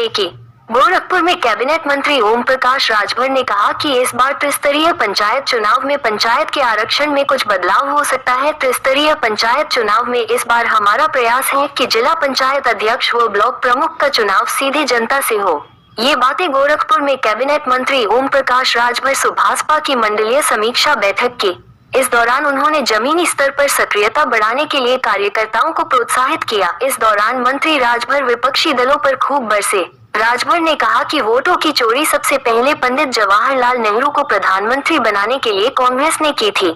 देखिए। गोरखपुर में कैबिनेट मंत्री ओम प्रकाश राजभर ने कहा कि इस बार त्रिस्तरीय पंचायत चुनाव में पंचायत के आरक्षण में कुछ बदलाव हो सकता है। त्रिस्तरीय पंचायत चुनाव में इस बार हमारा प्रयास है कि जिला पंचायत अध्यक्ष व ब्लॉक प्रमुख का चुनाव सीधे जनता से हो। ये बातें गोरखपुर में कैबिनेट मंत्री ओम प्रकाश राजभर भाजपा की मंडलीय समीक्षा बैठक की। इस दौरान उन्होंने जमीनी स्तर पर सक्रियता बढ़ाने के लिए कार्यकर्ताओं को प्रोत्साहित किया। इस दौरान मंत्री राजभर विपक्षी दलों पर खूब बरसे। राजभर ने कहा कि वोटों की चोरी सबसे पहले पंडित जवाहरलाल नेहरू को प्रधानमंत्री बनाने के लिए कांग्रेस ने की थी।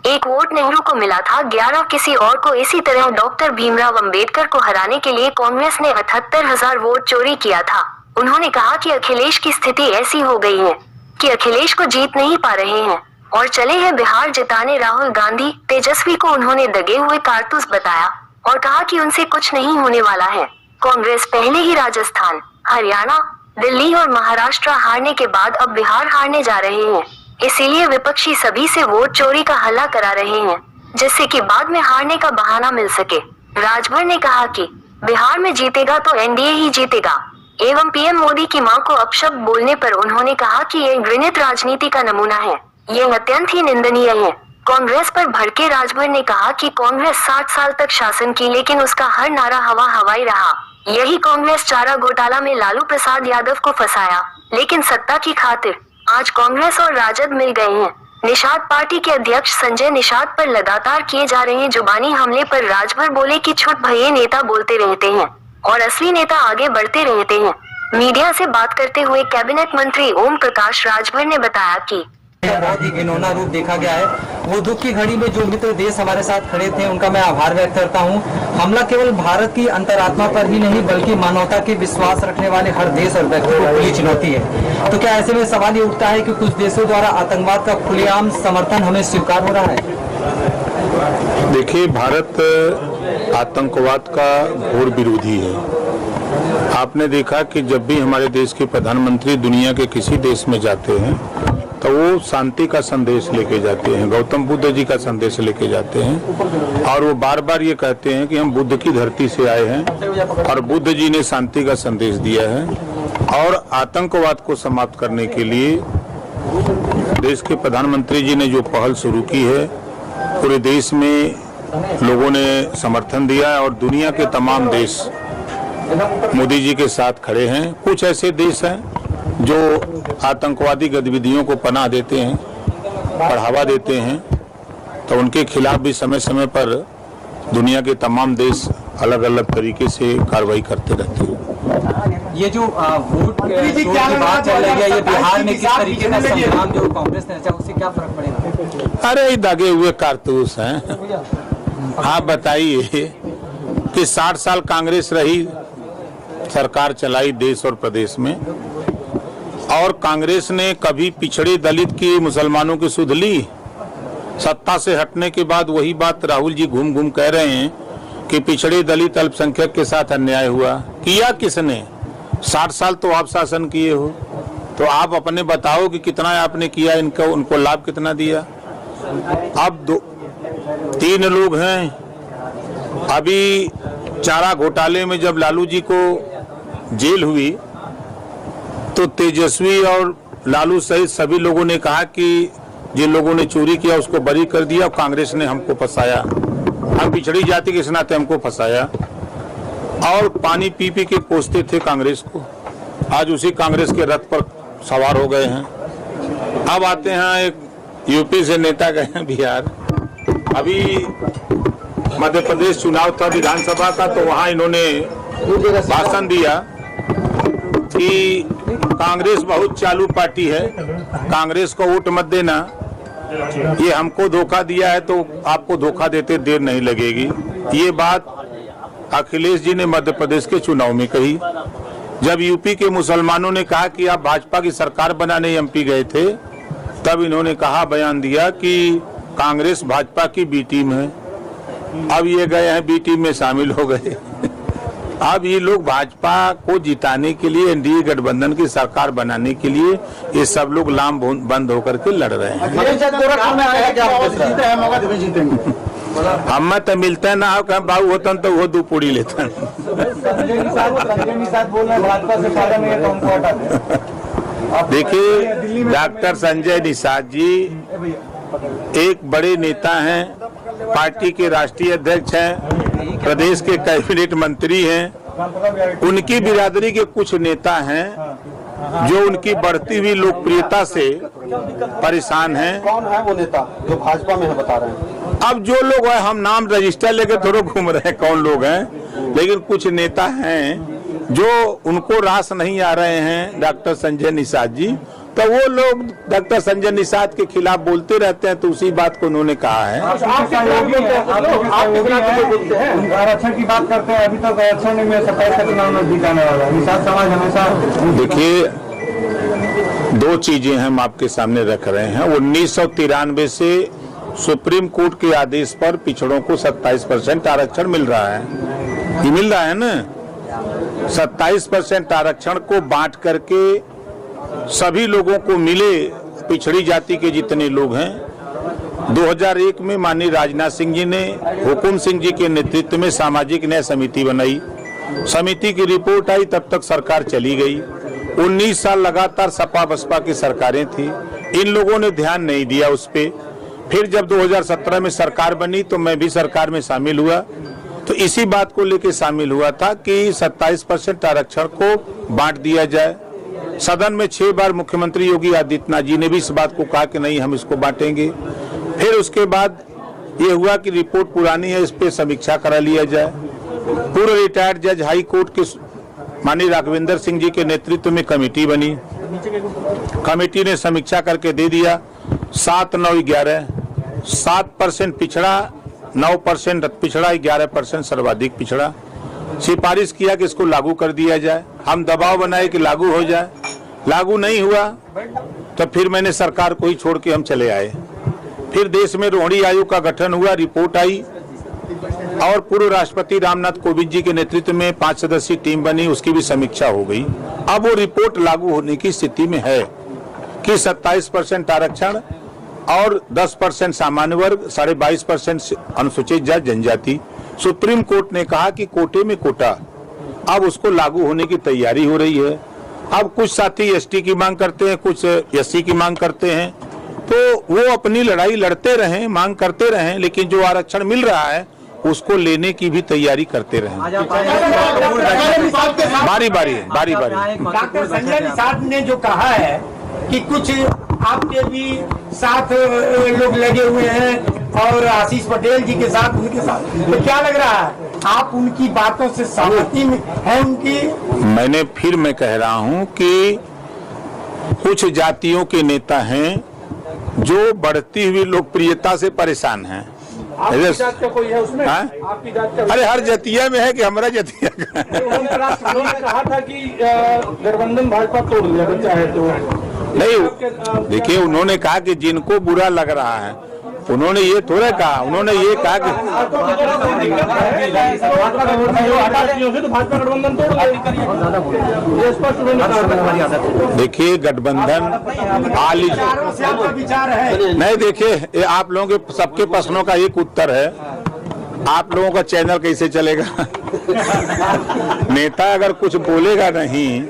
1 वोट नेहरू को मिला था, 11 किसी और को। इसी तरह डॉक्टर भीमराव अंबेडकर को हराने के लिए कांग्रेस ने 78,000 वोट चोरी किया था। उन्होंने कहा कि अखिलेश की स्थिति ऐसी हो गई है कि अखिलेश को जीत नहीं पा रहे हैं और चले हैं बिहार जिताने राहुल गांधी। तेजस्वी को उन्होंने दगे हुए कारतूस बताया और कहा कि उनसे कुछ नहीं होने वाला है। कांग्रेस पहले ही राजस्थान, हरियाणा, दिल्ली और महाराष्ट्र हारने के बाद अब बिहार हारने जा रहे हैं। इसीलिए विपक्षी सभी से वोट चोरी का हल्ला करा रहे हैं, जिससे कि बाद में हारने का बहाना मिल सके। राजभर ने कहा कि बिहार में जीतेगा तो एनडीए ही जीतेगा। एवं पीएम मोदी की मां को अपशब्द बोलने पर उन्होंने कहा कि ये घृणित राजनीति का नमूना है। ये अत्यंत ही निंदनीय है। कांग्रेस पर भड़के राजभर ने कहा कि कांग्रेस 60 साल तक शासन की, लेकिन उसका हर नारा हवा हवाई रहा। यही कांग्रेस चारा घोटाला में लालू प्रसाद यादव को फंसाया, लेकिन सत्ता की खातिर आज कांग्रेस और राजद मिल गए हैं। निषाद पार्टी के अध्यक्ष संजय निषाद पर लगातार किए जा रहे जुबानी हमले पर राजभर बोले कि छुट भये नेता बोलते रहते हैं और असली नेता आगे बढ़ते रहते हैं। मीडिया से बात करते हुए कैबिनेट मंत्री ओम प्रकाश राजभर ने बताया कि बहुत ही घिनौना रूप देखा गया है। वो दुख की घड़ी में जो मित्र देश हमारे साथ खड़े थे, उनका मैं आभार व्यक्त करता हूं। हमला केवल भारत की अंतरात्मा पर ही नहीं, बल्कि मानवता के विश्वास रखने वाले हर देश और व्यक्ति को खुली चुनौती है। तो क्या ऐसे में सवाल ये उठता है कि कुछ देशों द्वारा आतंकवाद का खुलेआम समर्थन हमें स्वीकार हो रहा है? देखिए, भारत आतंकवाद का घोर विरोधी है। आपने देखा कि जब भी हमारे देश के प्रधानमंत्री दुनिया के किसी देश में जाते हैं तो वो शांति का संदेश लेके जाते हैं, गौतम बुद्ध जी का संदेश लेके जाते हैं और वो बार बार ये कहते हैं कि हम बुद्ध की धरती से आए हैं और बुद्ध जी ने शांति का संदेश दिया है। और आतंकवाद को समाप्त करने के लिए देश के प्रधानमंत्री जी ने जो पहल शुरू की है, पूरे देश में लोगों ने समर्थन दिया है और दुनिया के तमाम देश मोदी जी के साथ खड़े हैं। कुछ ऐसे देश हैं जो आतंकवादी गतिविधियों को पनाह देते हैं, बढ़ावा देते हैं, तो उनके खिलाफ भी समय समय पर दुनिया के तमाम देश अलग अलग तरीके से कार्रवाई करते रहते हैं। ये जो वोट की बात चल रही है, ये बिहार में किस तरीके का संग्राम जो कांग्रेस ने रचा, उससे क्या फर्क पड़ेगा? अरे दागे हुए कारतूस हैं। आप बताइए कि 60 साल कांग्रेस रही, सरकार चलाई देश और प्रदेश में, और कांग्रेस ने कभी पिछड़े दलित की, मुसलमानों की सुध ली? सत्ता से हटने के बाद वही बात राहुल जी घूम घूम कह रहे हैं कि पिछड़े दलित अल्पसंख्यक के साथ अन्याय हुआ। किया किसने? 60 साल तो आप शासन किए हो, तो आप अपने बताओ कि कितना आपने किया, इनको उनको लाभ कितना दिया? अब 3 लोग हैं। अभी चारा घोटाले में जब लालू जी को जेल हुई तो तेजस्वी और लालू सहित सभी लोगों ने कहा कि जिन लोगों ने चोरी किया उसको बरी कर दिया, कांग्रेस ने हमको फंसाया, हम पिछड़ी जाति के नाते हमको फंसाया, और पानी पी पी के कोसते थे कांग्रेस को। आज उसी कांग्रेस के रथ पर सवार हो गए हैं। अब आते हैं, एक यूपी से नेता गए हैं बिहार। अभी मध्य प्रदेश चुनाव था विधानसभा का, तो वहां इन्होंने भाषण दिया कि कांग्रेस बहुत चालू पार्टी है, कांग्रेस को वोट मत देना, ये हमको धोखा दिया है तो आपको धोखा देते देर नहीं लगेगी। ये बात अखिलेश जी ने मध्य प्रदेश के चुनाव में कही। जब यूपी के मुसलमानों ने कहा कि आप भाजपा की सरकार बनाने एमपी गए थे, तब इन्होंने कहा, बयान दिया कि कांग्रेस भाजपा की बी टीम है। अब ये गए हैं बी टीम में शामिल हो गए। अब ये लोग भाजपा को जिताने के लिए, एनडीए गठबंधन की सरकार बनाने के लिए ये सब लोग लाम बंद होकर के लड़ रहे हैं। हम तो मिलते ना हो कहीं बाबू होता तो वो 2 पूड़ी लेता। देखिए डॉक्टर संजय निषाद जी एक बड़े नेता हैं, पार्टी के राष्ट्रीय अध्यक्ष हैं, प्रदेश के कैबिनेट मंत्री हैं। उनकी बिरादरी के कुछ नेता हैं जो उनकी बढ़ती हुई लोकप्रियता से परेशान हैं। कौन है वो नेता जो भाजपा में है, बता रहे हैं? अब जो लोग हैं, हम नाम रजिस्टर लेके थोड़ा घूम रहे हैं कौन लोग हैं, लेकिन कुछ नेता हैं जो उनको रास नहीं आ रहे हैं डॉक्टर संजय निषाद जी, तो वो लोग डॉक्टर संजय निषाद के खिलाफ बोलते रहते हैं। तो उसी बात को उन्होंने कहा है। आरक्षण की बात करते हैं, अभी तक आरक्षण में 27 का चुनाव नजदीक आने वाला है। निषाद समाज हमेशा देखिए 2 चीजें हम आपके सामने रख रहे हैं। 1993 से सुप्रीम कोर्ट के आदेश पर पिछड़ों को 27% आरक्षण मिल रहा है। ये मिल रहा है ना, 27% आरक्षण को बांट करके सभी लोगों को मिले, पिछड़ी जाति के जितने लोग हैं। 2001 में माननीय राजनाथ सिंह जी ने हुकुम सिंह जी के नेतृत्व में सामाजिक न्याय समिति बनाई। समिति की रिपोर्ट आई, तब तक सरकार चली गई। 19 साल लगातार सपा बसपा की सरकारें थी, इन लोगों ने ध्यान नहीं दिया उस पे। फिर जब 2017 में सरकार बनी तो मैं भी सरकार में शामिल हुआ, तो इसी बात को लेकर शामिल हुआ था कि 27% आरक्षण को बांट दिया जाए। सदन में 6 बार मुख्यमंत्री योगी आदित्यनाथ जी ने भी इस बात को कहा कि नहीं हम इसको बांटेंगे। फिर उसके बाद ये हुआ कि रिपोर्ट पुरानी है, इस पे समीक्षा करा लिया जाए। पूर्व रिटायर्ड जज हाई कोर्ट के माननीय राघवेंद्र सिंह जी के नेतृत्व में कमेटी बनी। कमेटी ने समीक्षा करके दे दिया 7, 9, 11, 7% पिछड़ा, 9% पिछड़ा, 11% सर्वाधिक पिछड़ा। सिफारिश किया कि इसको लागू कर दिया जाए। हम दबाव बनाए कि लागू हो जाए, लागू नहीं हुआ तो फिर मैंने सरकार को ही छोड़ के हम चले आए। फिर देश में रोहिणी आयोग का गठन हुआ, रिपोर्ट आई और पूर्व राष्ट्रपति रामनाथ कोविंद जी के नेतृत्व में 5 सदस्यीय टीम बनी, उसकी भी समीक्षा हो गई। अब वो रिपोर्ट लागू होने की स्थिति में है कि 27% आरक्षण और 10% सामान्य वर्ग, 22.5% अनुसूचित जाति जनजाति। सुप्रीम कोर्ट ने कहा कि कोटे में कोटा, अब उसको लागू होने की तैयारी हो रही है। अब कुछ साथी एसटी की मांग करते हैं, कुछ एससी की मांग करते हैं, तो वो अपनी लड़ाई लड़ते रहें, मांग करते रहें, लेकिन जो आरक्षण मिल रहा है उसको लेने की भी तैयारी करते रहें। बारी बारी। डॉक्टर संजय निषाद ने जो कहा है कि कुछ आपके भी साथ लोग लगे हुए हैं और आशीष पटेल जी के साथ, उनके साथ, तो क्या लग रहा है आप उनकी बातों से सहमति में है उनकी? मैं कह रहा हूं कि कुछ जातियों के नेता हैं जो बढ़ती हुई लोकप्रियता से परेशान हैं। आपकी जात का कोई है उसमें? आपकी जात का? अरे हर जतिया में है कि हमारा जतिया का? उन्होंने कहा था कि गठबंधन भाजपा तोड़ दिया चाहे तो नहीं। देखिए उन्होंने कहा कि जिनको बुरा लग रहा है, उन्होंने ये थोड़ा कहा, उन्होंने ये कहा कि देखिए गठबंधन नहीं, देखिए आप लोगों के सबके प्रश्नों का एक उत्तर है। आप लोगों का चैनल कैसे चलेगा? नेता अगर कुछ बोलेगा नहीं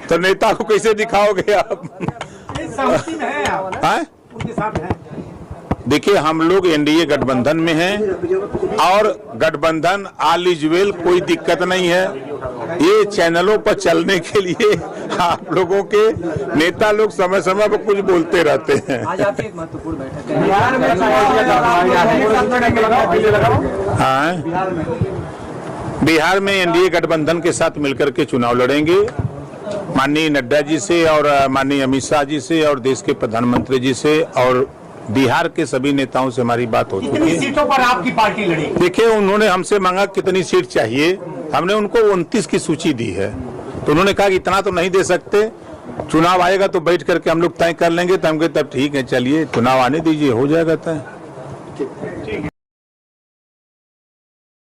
तो नेता को कैसे दिखाओगे आप? देखिए हम लोग एनडीए गठबंधन में हैं और गठबंधन ऑल इज वेल, कोई दिक्कत नहीं है। ये चैनलों पर चलने के लिए आप लोगों के नेता लोग समय समय पर कुछ बोलते रहते हैं। आज आपकी एक महत्वपूर्ण बैठक है बिहार में एनडीए गठबंधन के साथ मिलकर के चुनाव लड़ेंगे। माननीय नड्डा जी से और माननीय अमित शाह जी से और देश के प्रधानमंत्री जी से और बिहार के सभी नेताओं से हमारी बात हो चुकी है। कितनी सीटों पर आपकी पार्टी लड़ी? देखिए उन्होंने हमसे मांगा कितनी सीट चाहिए, हमने उनको 29 की सूची दी है, तो उन्होंने कहा कि इतना तो नहीं दे सकते, चुनाव आएगा तो बैठ करके हम लोग तय कर लेंगे। तो हम कहे तब ठीक है, चलिए चुनाव आने दीजिए, हो जाएगा तय।